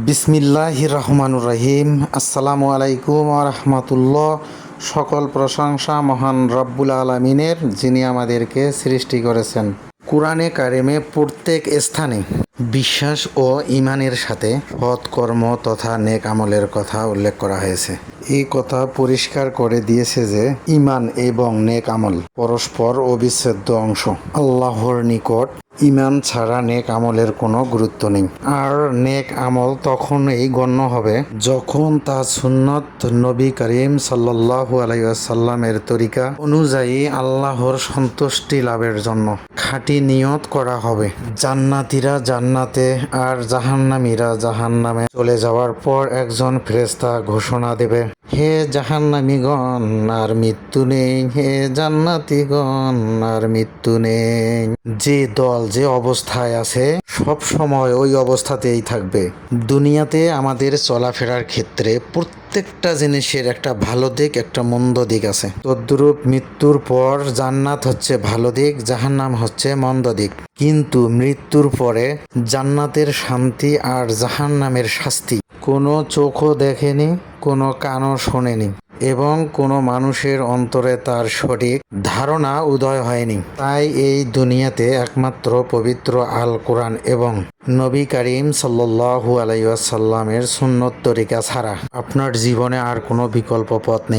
বিসমিল্লাহির রহমানুর রহিম। আসসালামু আলাইকুম ওয়া রাহমাতুল্লাহ। সকল প্রশংসা মহান রব্বুল আলামিনের, যিনি আমাদেরকে সৃষ্টি করেছেন। কুরআনে কারিমে প্রত্যেক স্থানে বিশ্বাস ও ঈমানের সাথে সৎ কর্ম তথা নেক আমলের কথা উল্লেখ করা হয়েছে। এই কথা পরিষ্কার করে দিয়েছে যে ঈমান এবং নেক আমল পরস্পর অবিচ্ছেদ্য অংশ। আল্লাহর নিকট ঈমান ছাড়া নেক আমলের কোনো গুরুত্ব নেই। আর নেক আমল তখনই গণ্য হবে যখন তা সুন্নত নবী করিম সাল্লাল্লাহু আলাইহি ওয়াসাল্লামের তরিকা অনুযায়ী আল্লাহর সন্তুষ্টি লাভের জন্য খাঁটি নিয়ত করা হবে। জান্নাতীরা জান্নাতে আর জাহান্নামীরা জাহান্নামে চলে যাওয়ার পর একজন ফেরেশতা ঘোষণা দেবে, হে জাহান্নামীগণ, আর মৃত্যু নেই, হে জান্নাতীগণ, আর মৃত্যু নেই। যে দল যে অবস্থায় আছে সব সময় ওই অবস্থাতেই থাকবে। দুনিয়াতে আমাদের চলাফেরার ক্ষেত্রে প্রত্যেকটা জিনিসের একটা ভালো দিক একটা মন্দ দিক আছে। তদ্রূপ মৃত্যুর পর জান্নাত হচ্ছে ভালো দিক, জাহান্নাম হচ্ছে মন্দ দিক। কিন্তু মৃত্যুর পরে জান্নাতের শান্তি আর জাহান্নামের শাস্তি কোনো চোখও দেখেনি, কোনো কানও শোনেনি এবং কোনো মানুষের অন্তরে তার সঠিক ধারণা উদয় হয়নি। তাই এই দুনিয়াতে একমাত্র পবিত্র আল কোরআন এবং নবী করিম সাল্লাল্লাহু আলাইহি ওয়াসাল্লামের সুন্নত তরিকা ছাড়া আপনার জীবনে আর কোনো বিকল্প পথ নেই।